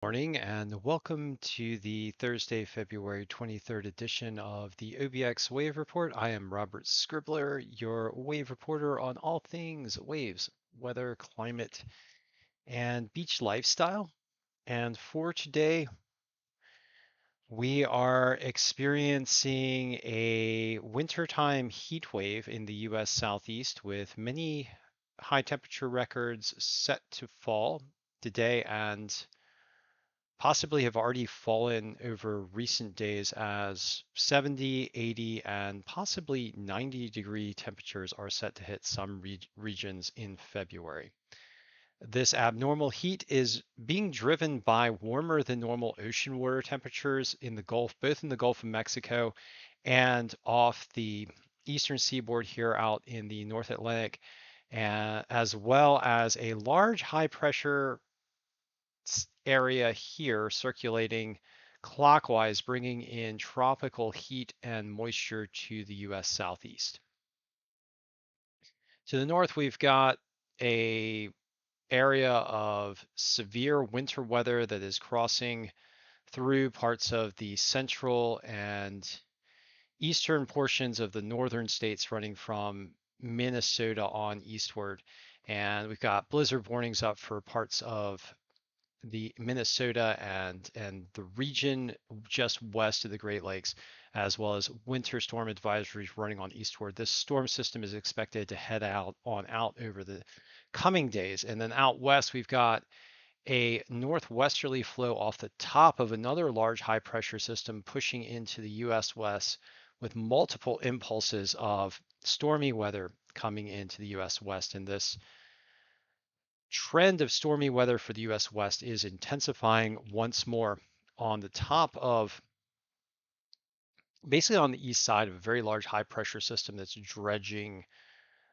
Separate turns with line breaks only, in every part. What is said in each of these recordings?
Morning and welcome to the Thursday, February 23rd edition of the OBX Wave Report. I am Robert Scribbler, your wave reporter on all things waves, weather, climate, and beach lifestyle. And for today, we are experiencing a wintertime heat wave in the US Southeast with many high temperature records set to fall today and possibly have already fallen over recent days as 70, 80, and possibly 90-degree temperatures are set to hit some regions in February. This abnormal heat is being driven by warmer than normal ocean water temperatures in the Gulf, both in the Gulf of Mexico and off the eastern seaboard here out in the North Atlantic, as well as a large high pressure area here circulating clockwise, bringing in tropical heat and moisture to the US Southeast. To the north, we've got a area of severe winter weather that is crossing through parts of the central and eastern portions of the northern states running from Minnesota on eastward. And we've got blizzard warnings up for parts of the Minnesota and the region just west of the Great Lakes, as well as winter storm advisories running on eastward. This storm system is expected to head out over the coming days. And then out west, we've got a northwesterly flow off the top of another large high pressure system pushing into the US West with multiple impulses of stormy weather coming into the US West. And this trend of stormy weather for the US West is intensifying once more on the top of basically on the east side of a very large high pressure system that's dredging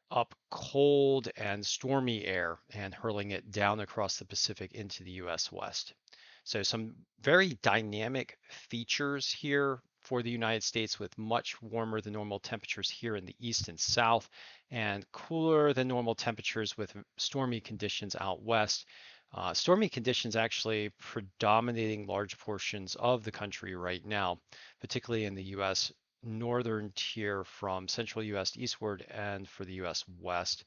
up cold and stormy air and hurling it down across the Pacific into the US West. So some very dynamic features here for the United States with much warmer than normal temperatures here in the east and south and cooler than normal temperatures with stormy conditions out west. Stormy conditions actually predominating large portions of the country right now, particularly in the US northern tier from central US eastward and for the US West,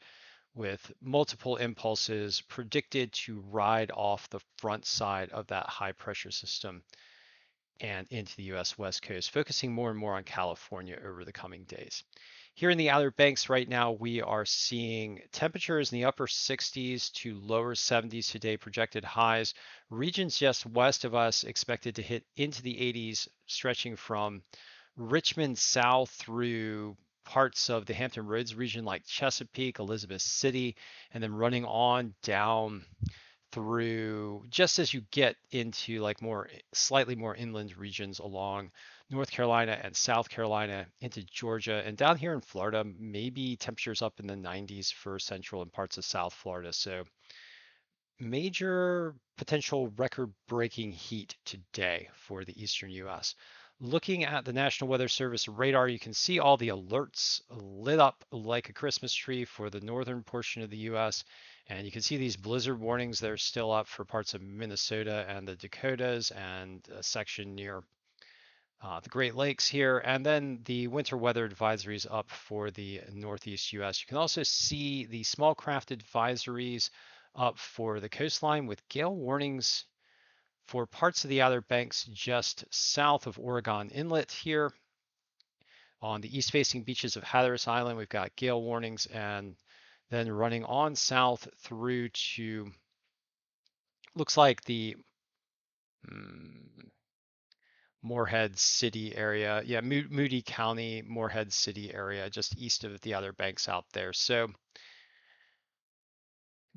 with multiple impulses predicted to ride off the front side of that high pressure system and into the US West Coast, focusing more and more on California over the coming days. Here in the Outer Banks right now, we are seeing temperatures in the upper 60s to lower 70s today, projected highs. Regions just west of us expected to hit into the 80s, stretching from Richmond south through parts of the Hampton Roads region like Chesapeake, Elizabeth City, and then running on down through just as you get into like slightly more inland regions along North Carolina and South Carolina into Georgia and down here in Florida, maybe temperatures up in the 90s for central and parts of South Florida. So major potential record-breaking heat today for the eastern US. Looking at the National Weather Service radar, you can see all the alerts lit up like a Christmas tree for the northern portion of the US. And you can see these blizzard warnings that are still up for parts of Minnesota and the Dakotas and a section near the Great Lakes here. And then the winter weather advisories up for the Northeast US. You can also see the small craft advisories up for the coastline with gale warnings for parts of the Outer Banks just south of Oregon Inlet here. On the east-facing beaches of Hatteras Island, we've got gale warnings, and then running on south through to, looks like the Morehead City area. Yeah, Moody County, Morehead City area, just east of the Outer Banks out there. So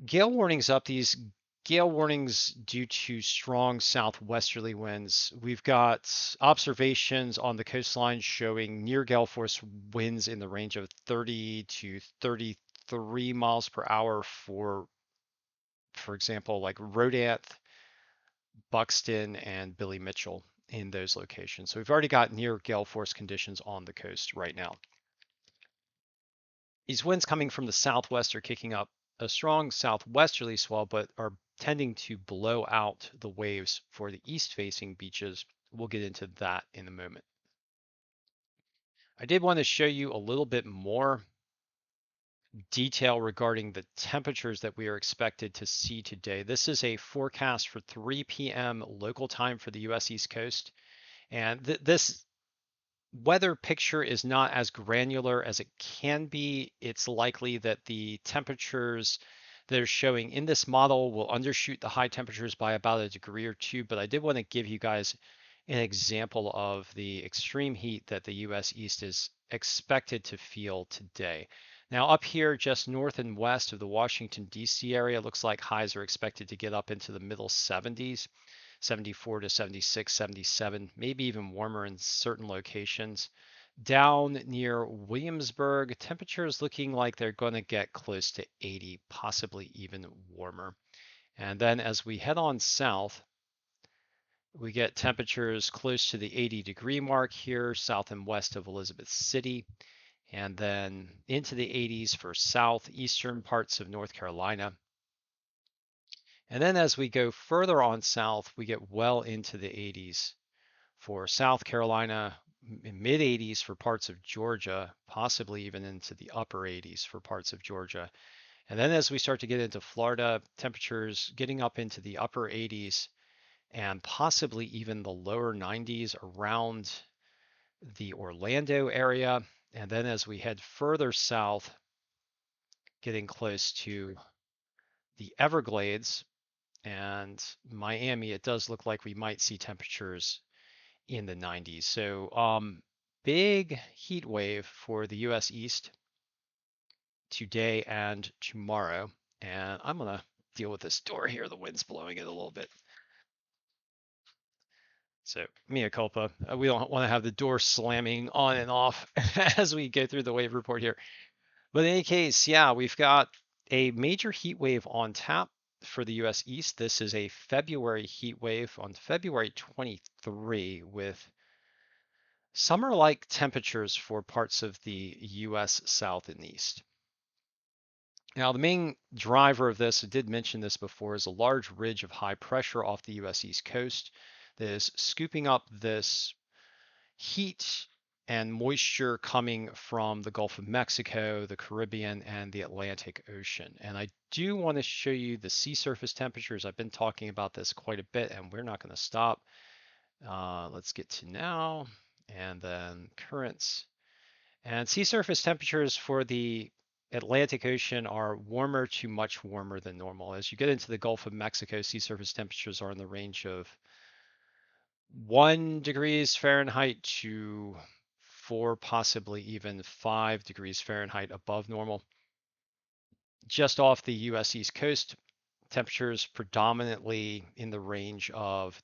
gale warnings up. These gale warnings due to strong southwesterly winds. We've got observations on the coastline showing near gale force winds in the range of 30 to 33 miles per hour for example, like Rodanth, Buxton, and Billy Mitchell in those locations. So we've already got near gale force conditions on the coast right now. These winds coming from the southwest are kicking up a strong southwesterly swell, but are tending to blow out the waves for the east-facing beaches. We'll get into that in a moment. I did want to show you a little bit more detail regarding the temperatures that we are expected to see today. This is a forecast for 3 p.m. local time for the U.S. East Coast. And this weather picture is not as granular as it can be. It's likely that the temperatures that are showing in this model will undershoot the high temperatures by about a degree or two, but I did want to give you guys an example of the extreme heat that the US East is expected to feel today. Now up here just north and west of the Washington DC area, looks like highs are expected to get up into the middle 70s. 74 to 76, 77, maybe even warmer in certain locations. Down near Williamsburg, temperatures looking like they're going to get close to 80, possibly even warmer. And then as we head on south, we get temperatures close to the 80-degree mark here, south and west of Elizabeth City, and then into the 80s for southeastern parts of North Carolina. And then as we go further on south, we get well into the 80s for South Carolina, mid 80s for parts of Georgia, possibly even into the upper 80s for parts of Georgia. And then as we start to get into Florida, temperatures getting up into the upper 80s and possibly even the lower 90s around the Orlando area. And then as we head further south, getting close to the Everglades and Miami, it does look like we might see temperatures in the 90s. So big heat wave for the US East today and tomorrow. And I'm going to deal with this door here. The wind's blowing it a little bit. So mea culpa. We don't want to have the door slamming on and off as we go through the wave report here. But in any case, yeah, we've got a major heat wave on tap for the US East. This is a February heat wave on February 23 with summer-like temperatures for parts of the US South and East. Now, the main driver of this, I did mention this before, is a large ridge of high pressure off the US East Coast that is scooping up this heat and moisture coming from the Gulf of Mexico, the Caribbean, and the Atlantic Ocean. And I do want to show you the sea surface temperatures. I've been talking about this quite a bit, and we're not going to stop. Let's get to now, and then currents. And sea surface temperatures for the Atlantic Ocean are warmer to much warmer than normal. As you get into the Gulf of Mexico, sea surface temperatures are in the range of 1 degrees Fahrenheit to 4, possibly even 5 degrees Fahrenheit above normal. Just off the US East Coast, temperatures predominantly in the range of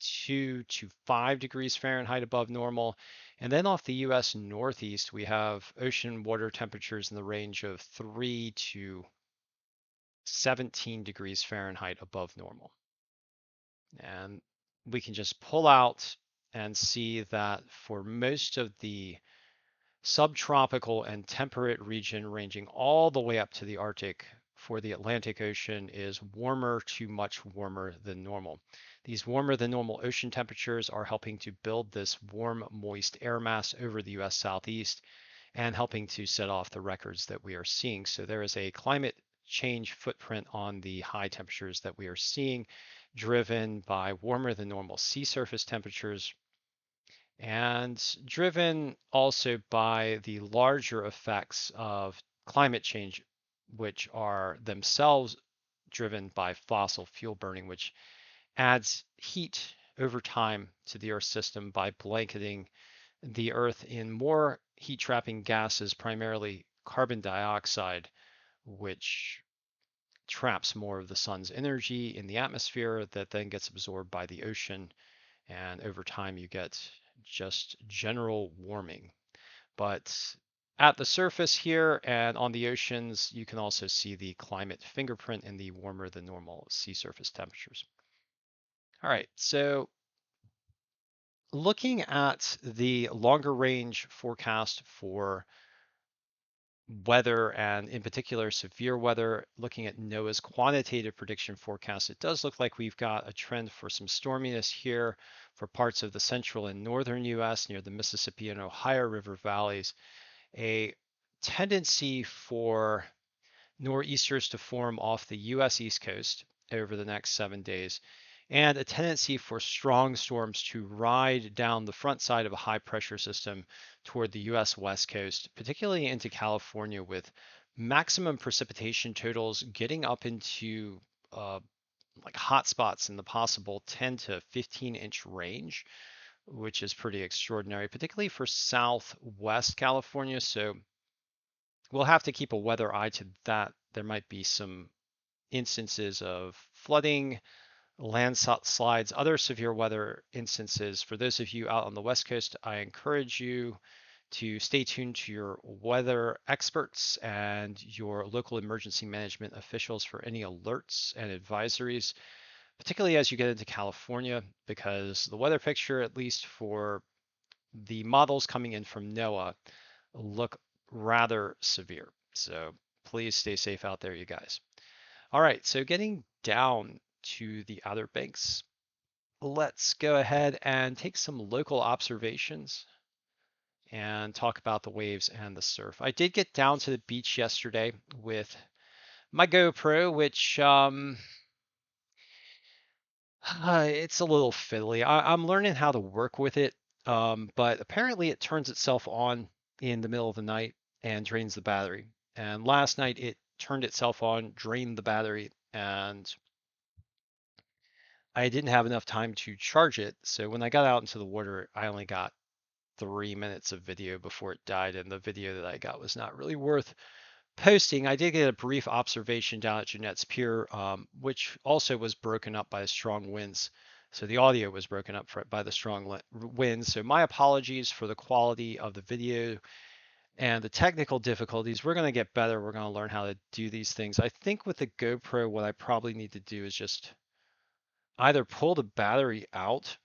2 to 5 degrees Fahrenheit above normal. And then off the US Northeast, we have ocean water temperatures in the range of 3 to 17 degrees Fahrenheit above normal. And we can just pull out and see that for most of the subtropical and temperate region ranging all the way up to the Arctic, for the Atlantic Ocean is warmer to much warmer than normal. These warmer than normal ocean temperatures are helping to build this warm, moist air mass over the US Southeast and helping to set off the records that we are seeing. So there is a climate change footprint on the high temperatures that we are seeing, driven by warmer than normal sea surface temperatures and driven also by the larger effects of climate change, which are themselves driven by fossil fuel burning, which adds heat over time to the Earth system by blanketing the Earth in more heat trapping gases, primarily carbon dioxide, which traps more of the sun's energy in the atmosphere that then gets absorbed by the ocean. And over time, you get just general warming. But at the surface here and on the oceans, you can also see the climate fingerprint in the warmer than normal sea surface temperatures. All right, so looking at the longer range forecast for weather, and in particular severe weather, looking at NOAA's quantitative prediction forecast, it does look like we've got a trend for some storminess here for parts of the central and northern US near the Mississippi and Ohio River valleys, a tendency for nor'easters to form off the US East Coast over the next 7 days, and a tendency for strong storms to ride down the front side of a high pressure system toward the US West Coast, particularly into California, with maximum precipitation totals getting up into like hot spots in the possible 10 to 15-inch range, which is pretty extraordinary, particularly for southwest California. So we'll have to keep a weather eye to that. There might be some instances of flooding, landslides, other severe weather instances. For those of you out on the West Coast, I encourage you to stay tuned to your weather experts and your local emergency management officials for any alerts and advisories, particularly as you get into California, because the weather picture, at least for the models coming in from NOAA, look rather severe. So please stay safe out there, you guys. All right, so getting down to the Outer Banks, let's go ahead and take some local observations and talk about the waves and the surf. I did get down to the beach yesterday with my GoPro, which it's a little fiddly. I'm learning how to work with it, but apparently it turns itself on in the middle of the night and drains the battery. And last night it turned itself on, drained the battery, and I didn't have enough time to charge it. So when I got out into the water, I only got 3 minutes of video before it died, and the video that I got was not really worth posting. I did get a brief observation down at Jeanette's Pier, which also was broken up by strong winds. So the audio was broken up by the strong winds. So my apologies for the quality of the video and the technical difficulties. We're going to get better. We're going to learn how to do these things. I think with the GoPro, what I probably need to do is just either pull the battery out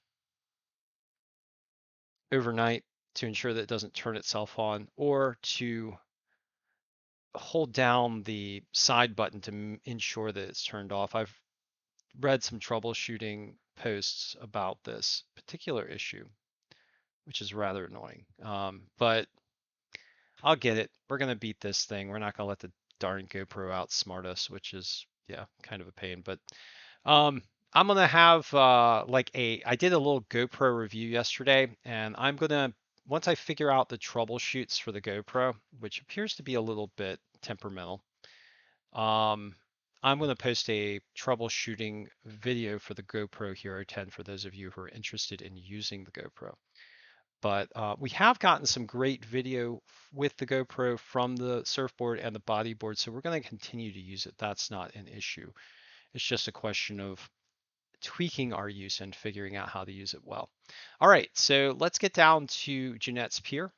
overnight to ensure that it doesn't turn itself on, or to hold down the side button to ensure that it's turned off. I've read some troubleshooting posts about this particular issue, which is rather annoying. But I'll get it. We're going to beat this thing. We're not going to let the darn GoPro outsmart us, which is, yeah, kind of a pain. But I'm going to have I did a little GoPro review yesterday, and I'm going to, once I figure out the troubleshoots for the GoPro, which appears to be a little bit temperamental, um, I'm going to post a troubleshooting video for the GoPro Hero 10 for those of you who are interested in using the GoPro. But we have gotten some great video with the GoPro from the surfboard and the bodyboard, so we're going to continue to use it. That's not an issue. It's just a question of tweaking our use and figuring out how to use it well. All right, so let's get down to Jeanette's Pier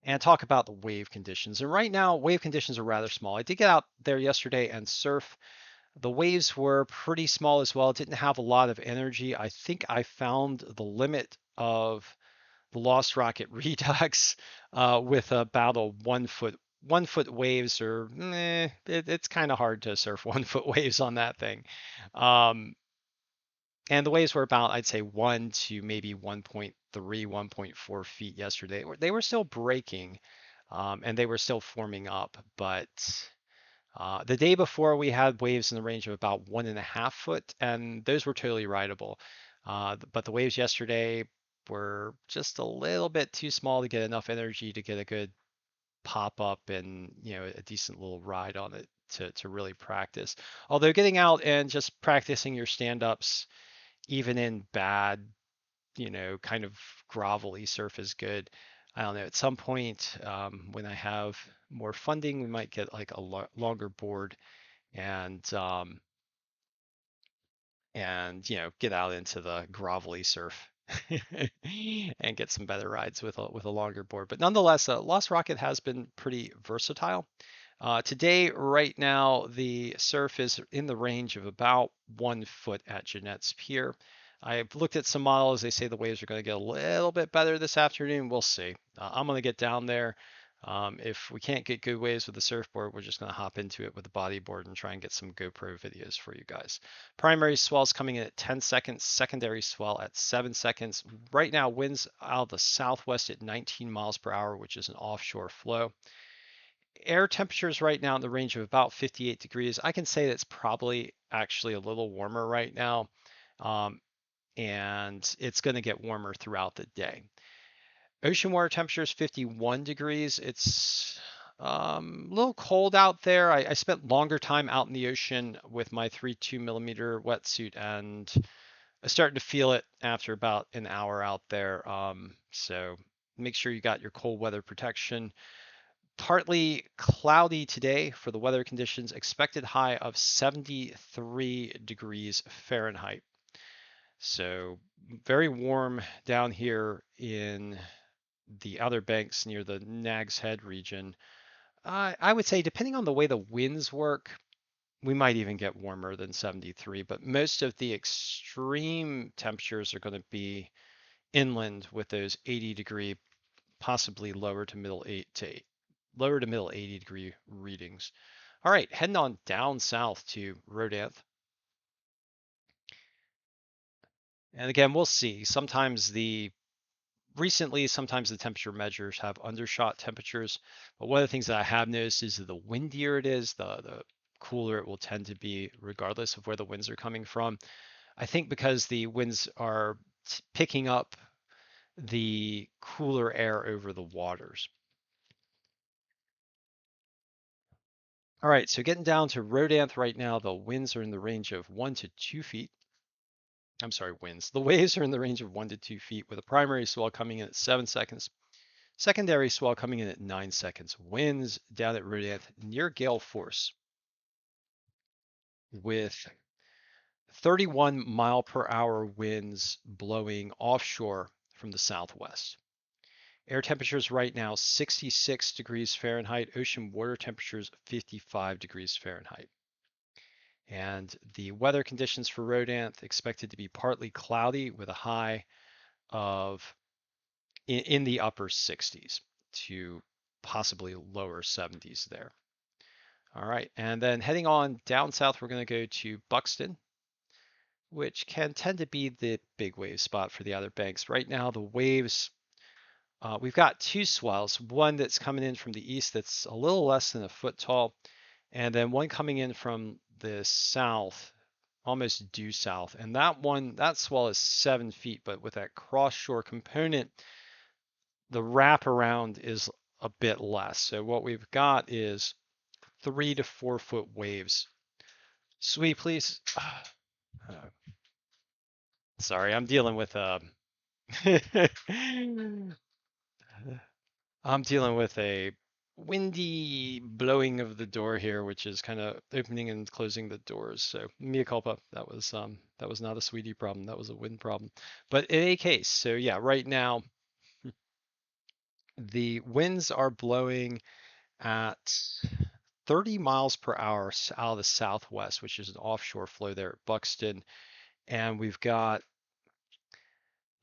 and talk about the wave conditions. And right now, wave conditions are rather small. I did get out there yesterday and surf. The waves were pretty small as well. It didn't have a lot of energy. I think I found the limit of the Lost Rocket Redux with about a 1 foot. 1 foot waves, or it's kind of hard to surf 1 foot waves on that thing. And the waves were about, I'd say, 1 to maybe 1.3, 1.4 feet yesterday. They were still breaking, and they were still forming up. But the day before, we had waves in the range of about 1.5 foot, and those were totally rideable. But the waves yesterday were just a little bit too small to get enough energy to get a good pop up and a decent little ride on it to really practice. Although getting out and just practicing your stand-ups, even in bad, kind of grovelly surf is good. I don't know. At some point, when I have more funding, we might get like a longer board and get out into the grovelly surf and get some better rides with a longer board. But nonetheless, Lost Rocket has been pretty versatile. Today, right now, the surf is in the range of about 1 foot at Jeanette's Pier. I've looked at some models. They say the waves are going to get a little bit better this afternoon. We'll see. I'm going to get down there. If we can't get good waves with the surfboard, we're just going to hop into it with the bodyboard and try and get some GoPro videos for you guys. Primary swell's coming in at 10 seconds, secondary swell at 7 seconds. Right now, winds out of the southwest at 19 miles per hour, which is an offshore flow. Air temperatures right now in the range of about 58 degrees. I can say that's probably actually a little warmer right now, um, and it's going to get warmer throughout the day. Ocean water temperature is 51 degrees. It's a little cold out there. I spent longer time out in the ocean with my 3.2 millimeter wetsuit, and I started to feel it after about an hour out there. So make sure you got your cold weather protection. Partly cloudy today for the weather conditions. Expected high of 73 degrees Fahrenheit. So very warm down here in the Outer Banks near the Nag's Head region. I would say, depending on the way the winds work, we might even get warmer than 73, but most of the extreme temperatures are going to be inland with those 80-degree, possibly lower to middle 80-degree readings. All right, heading on down south to Rodanthe. And again, we'll see. Sometimes the temperature measures have undershot temperatures, but one of the things that I have noticed is that the windier it is, the cooler it will tend to be, regardless of where the winds are coming from. I think because the winds are picking up the cooler air over the waters. All right, so getting down to Rodanthe right now, the winds are in the range of 1 to 2 feet. I'm sorry, winds. The waves are in the range of 1 to 2 feet, with a primary swell coming in at 7 seconds. Secondary swell coming in at 9 seconds. Winds down at Rodanthe near gale force with 31 mile per hour winds blowing offshore from the southwest. Air temperatures right now 66 degrees Fahrenheit. Ocean water temperatures 55 degrees Fahrenheit. And the weather conditions for Rodanthe expected to be partly cloudy with a high of in the upper 60s to possibly lower 70s there. All right, and then heading on down south, we're going to go to Buxton, which can tend to be the big wave spot for the Outer Banks. Right now, the waves, we've got two swells, one that's coming in from the east that's a little less than a foot tall, and then one coming in from the south, almost due south. And that swell is 7 feet, but with that cross shore component, the wraparound is a bit less. So what we've got is 3 to 4 foot waves. Sweet, please. Sorry, I'm dealing with I'm dealing with a windy blowing of the door here, which is kind of opening and closing the doors. So mea culpa. That was not a sweetie problem. That was a wind problem. But in any case, so yeah, right now the winds are blowing at 30 miles per hour out of the southwest, which is an offshore flow there at Buxton. And we've got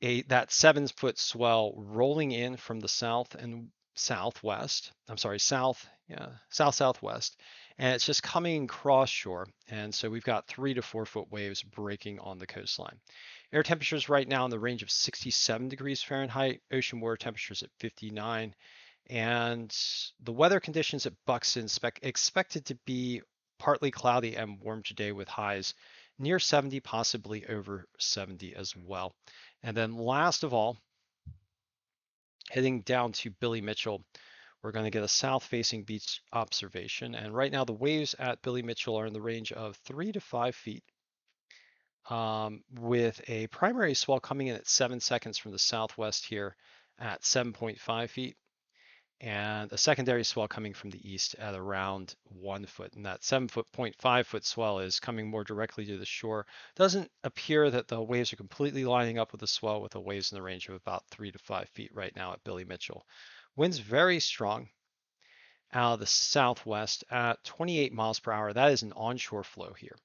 that 7 foot swell rolling in from the south and southwest. I'm sorry, southwest, and it's just coming cross shore. And so we've got 3 to 4 foot waves breaking on the coastline. Air temperatures right now in the range of 67 degrees Fahrenheit. Ocean water temperatures at 59. And the weather conditions at Buxton expected to be partly cloudy and warm today with highs near 70, possibly over 70 as well. And then last of all, heading down to Billy Mitchell, we're going to get a south-facing beach observation. And right now the waves at Billy Mitchell are in the range of 3 to 5 feet, with a primary swell coming in at 7 seconds from the southwest here at 7.5 feet. And a secondary swell coming from the east at around 1 foot. And that 7.5 foot swell is coming more directly to the shore. Doesn't appear that the waves are completely lining up with the swell, with the waves in the range of about 3 to 5 feet right now at Billy Mitchell. Winds very strong out of the southwest at 28 miles per hour. That is an onshore flow here.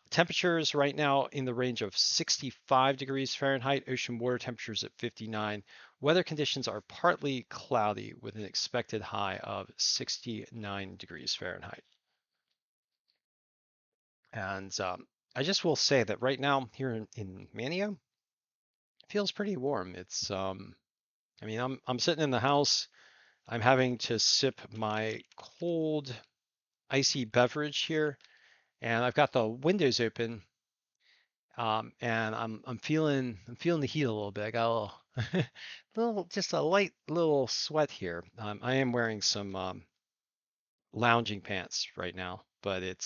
Temperatures right now in the range of 65 degrees Fahrenheit, ocean water temperatures at 59. Weather conditions are partly cloudy with an expected high of 69 degrees Fahrenheit. And I just will say that right now here in Mania, it feels pretty warm. I mean, I'm sitting in the house. I'm having to sip my cold, icy beverage here, and I've got the windows open. And I'm feeling the heat a little bit. I got a little just a light little sweat here. I am wearing some lounging pants right now, but it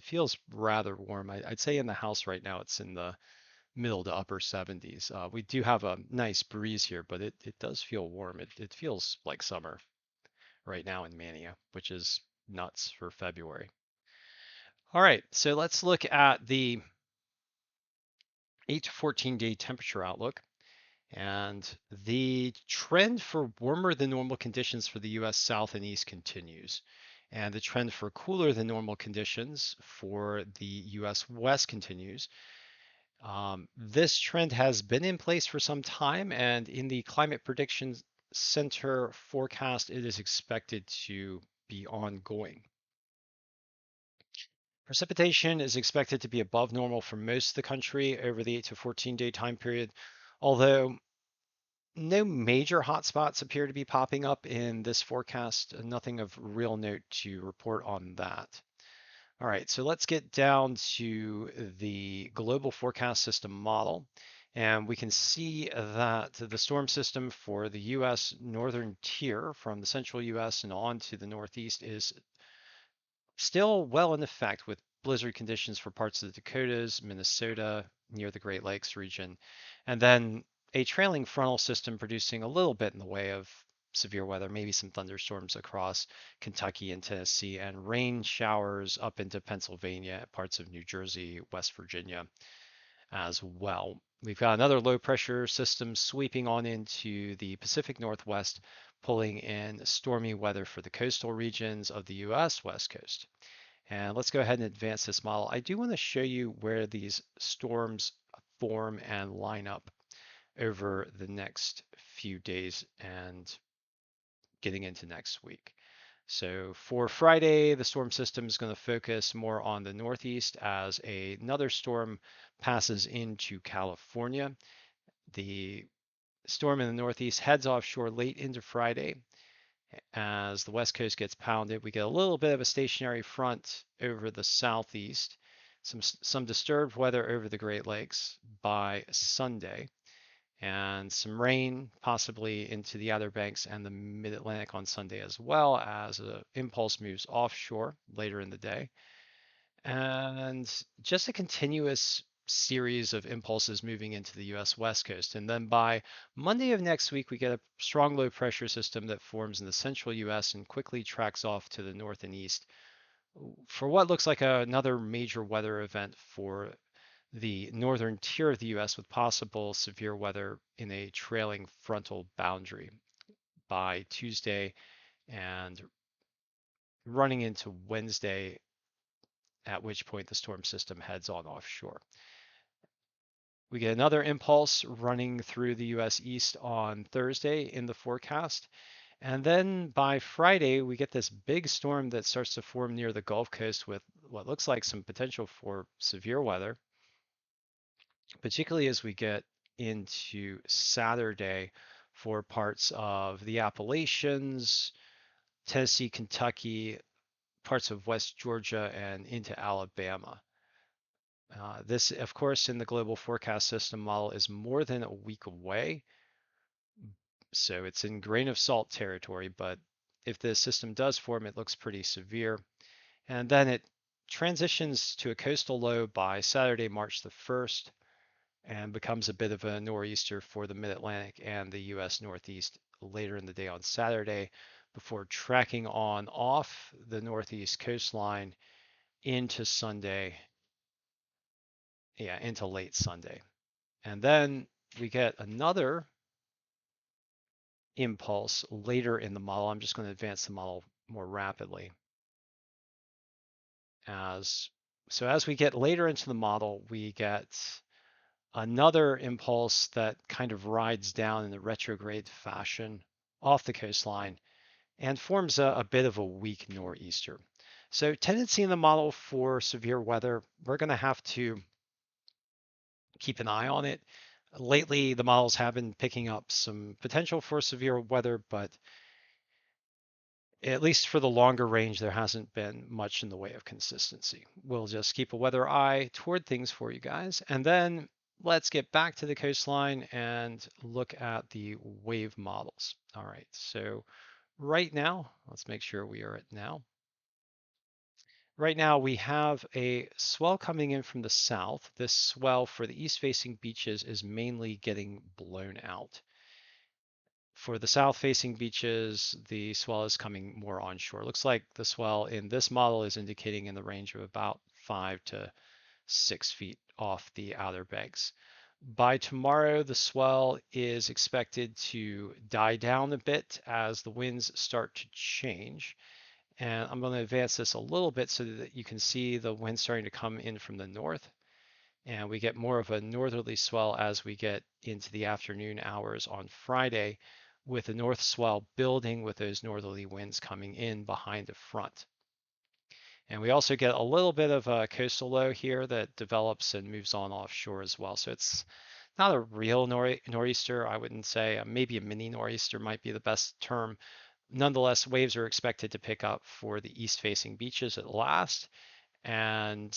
feels rather warm. I'd say in the house right now it's in the middle to upper 70s. We do have a nice breeze here, but it does feel warm. It feels like summer right now in Mania, which is nuts for February. All right, so let's look at the 8 to 14-day temperature outlook. And the trend for warmer than normal conditions for the US South and East continues. And the trend for cooler than normal conditions for the US West continues. This trend has been in place for some time, and in the Climate Prediction Center forecast, it is expected to be ongoing. Precipitation is expected to be above normal for most of the country over the 8 to 14-day time period, although no major hotspots appear to be popping up in this forecast. Nothing of real note to report on that. All right, so let's get down to the global forecast system model. And we can see that the storm system for the US northern tier from the central US and on to the northeast is still well in effect with blizzard conditions for parts of the Dakotas, Minnesota, near the Great Lakes region, and then a trailing frontal system producing a little bit in the way of severe weather, maybe some thunderstorms across Kentucky and Tennessee, and rain showers up into Pennsylvania, parts of New Jersey, West Virginia as well. We've got another low pressure system sweeping on into the Pacific Northwest, pulling in stormy weather for the coastal regions of the US West Coast. And let's go ahead and advance this model. I do want to show you where these storms form and line up over the next few days and getting into next week. So for Friday, the storm system is going to focus more on the northeast as another storm passes into California. The storm in the northeast heads offshore late into Friday. As the west coast gets pounded, we get a little bit of a stationary front over the southeast, some disturbed weather over the Great Lakes by Sunday, and some rain possibly into the Outer Banks and the Mid-Atlantic on Sunday, as well as an impulse moves offshore later in the day. And just a continuous series of impulses moving into the US West Coast. And then by Monday of next week, we get a strong low pressure system that forms in the central US and quickly tracks off to the north and east for what looks like another major weather event for the northern tier of the US with possible severe weather in a trailing frontal boundary by Tuesday and running into Wednesday, at which point the storm system heads on offshore. We get another impulse running through the US East on Thursday in the forecast. And then by Friday, we get this big storm that starts to form near the Gulf Coast with what looks like some potential for severe weather, particularly as we get into Saturday for parts of the Appalachians, Tennessee, Kentucky, parts of West Georgia, and into Alabama. This, of course, in the global forecast system model is more than a week away, so it's in grain of salt territory, but if the system does form, it looks pretty severe. And then it transitions to a coastal low by Saturday, March the 1st, and becomes a bit of a nor'easter for the Mid-Atlantic and the US Northeast later in the day on Saturday before tracking on off the Northeast coastline into Sunday, into late Sunday. And then we get another impulse later in the model. I'm just going to advance the model more rapidly as So as we get later into the model, we get another impulse that kind of rides down in a retrograde fashion off the coastline and forms a bit of a weak nor'easter. So tendency in the model for severe weather, we're going to have to keep an eye on it. Lately, the models have been picking up some potential for severe weather, but at least for the longer range, there hasn't been much in the way of consistency. We'll just keep a weather eye toward things for you guys. And then let's get back to the coastline and look at the wave models. All right, so right now, let's make sure we are at now. Right now, we have a swell coming in from the south. This swell for the east-facing beaches is mainly getting blown out. For the south-facing beaches, the swell is coming more onshore. Looks like the swell in this model is indicating in the range of about 5 to 6 feet off the outer banks. By tomorrow, the swell is expected to die down a bit as the winds start to change. And I'm going to advance this a little bit so that you can see the wind starting to come in from the north. And we get more of a northerly swell as we get into the afternoon hours on Friday, with the north swell building with those northerly winds coming in behind the front. And we also get a little bit of a coastal low here that develops and moves on offshore as well. So it's not a real nor'easter, I wouldn't say. Maybe a mini nor'easter might be the best term. Nonetheless, waves are expected to pick up for the east-facing beaches at last. And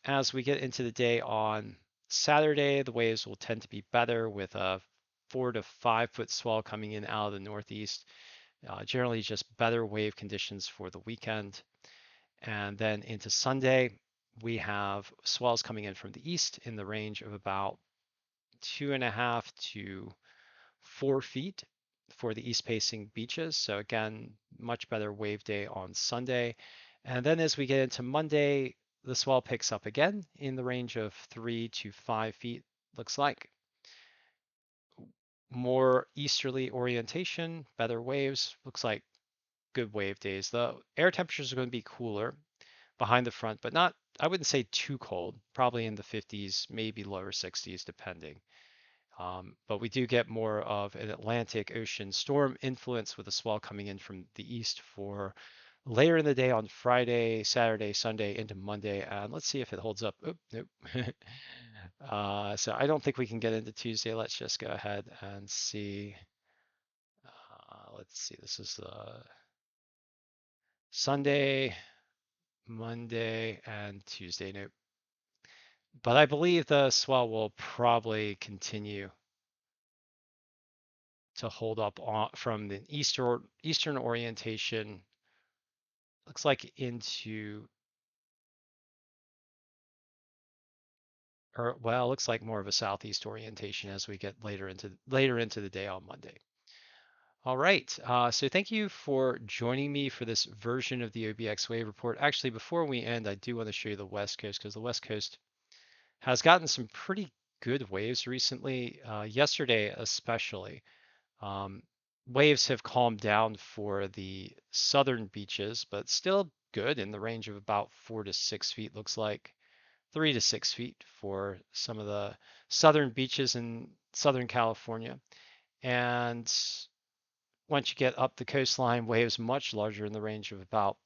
as we get into the day on Saturday, the waves will tend to be better with a 4 to 5 foot swell coming in out of the northeast. Generally, just better wave conditions for the weekend. And then into Sunday, we have swells coming in from the east in the range of about 2.5 to 4 feet for the east facing beaches. So again, much better wave day on Sunday. And then as we get into Monday, the swell picks up again in the range of 3 to 5 feet, looks like. More easterly orientation, better waves, looks like good wave days. The air temperatures are going to be cooler behind the front, but not, I wouldn't say too cold, probably in the 50s, maybe lower 60s, depending. But we do get more of an Atlantic Ocean storm influence with a swell coming in from the east for later in the day on Friday, Saturday, Sunday into Monday. And let's see if it holds up. Oop, nope. So I don't think we can get into Tuesday. Let's just go ahead and see. Let's see. This is Sunday, Monday, and Tuesday. Nope. But I believe the swell will probably continue to hold up on, from the eastern orientation. Looks like into, or well, looks like more of a southeast orientation as we get later into the day on Monday. All right, so thank you for joining me for this version of the OBX wave report. Actually, before we end, I do want to show you the West Coast because the West Coast has gotten some pretty good waves recently. Yesterday, especially. Um, Waves have calmed down for the southern beaches, but still good in the range of about 4 to 6 feet, looks like 3 to 6 feet for some of the southern beaches in Southern California. And once you get up the coastline, waves much larger in the range of about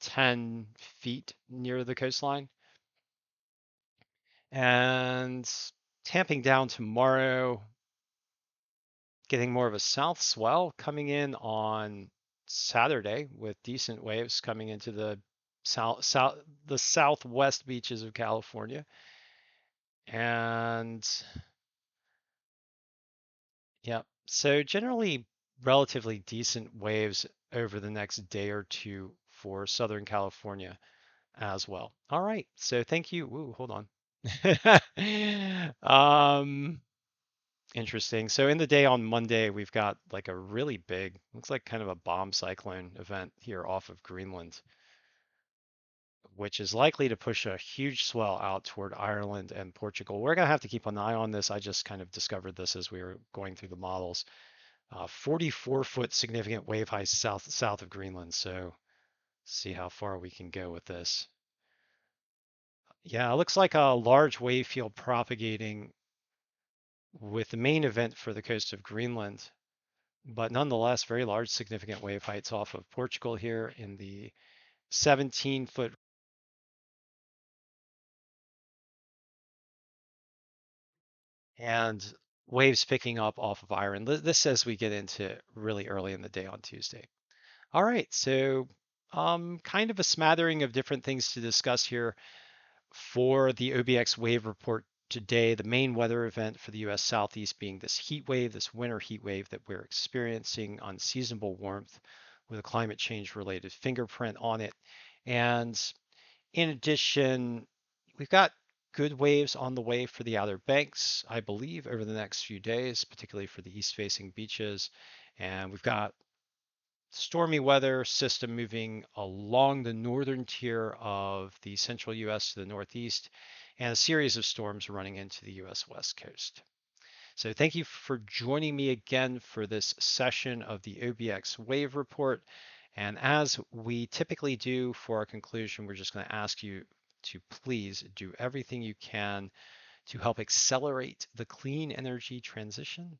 10 feet near the coastline. And tamping down tomorrow, getting more of a south swell coming in on Saturday with decent waves coming into the the southwest beaches of California. And yeah, so generally relatively decent waves over the next day or two for Southern California as well. All right, so thank you. Ooh, hold on. um Interesting. So in the day on Monday, we've got like a really big, looks like kind of a bomb cyclone event here off of Greenland, which is likely to push a huge swell out toward Ireland and Portugal. We're going to have to keep an eye on this. I just kind of discovered this as we were going through the models. 44-foot significant wave height south of Greenland. So see how far we can go with this. Yeah, it looks like a large wave field propagating with the main event for the coast of Greenland, but nonetheless, very large significant wave heights off of Portugal here in the 17-foot and waves picking up off of Ireland. This as we get into really early in the day on Tuesday. All right, so kind of a smattering of different things to discuss here for the OBX wave report today. The main weather event for the US Southeast being this heat wave, this winter heat wave that we're experiencing, unseasonable warmth with a climate change related fingerprint on it. And in addition, we've got good waves on the way for the Outer Banks, I believe, over the next few days, particularly for the east facing beaches. And we've got stormy weather system moving along the northern tier of the central US to the northeast, and a series of storms running into the US West Coast. So thank you for joining me again for this session of the OBX Wave Report. And as we typically do for our conclusion, we're just going to ask you to please do everything you can to help accelerate the clean energy transition,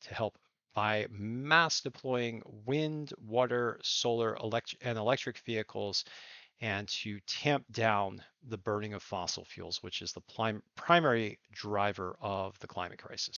to help by mass deploying wind, water, solar, and electric vehicles, and to tamp down the burning of fossil fuels, which is the primary driver of the climate crisis.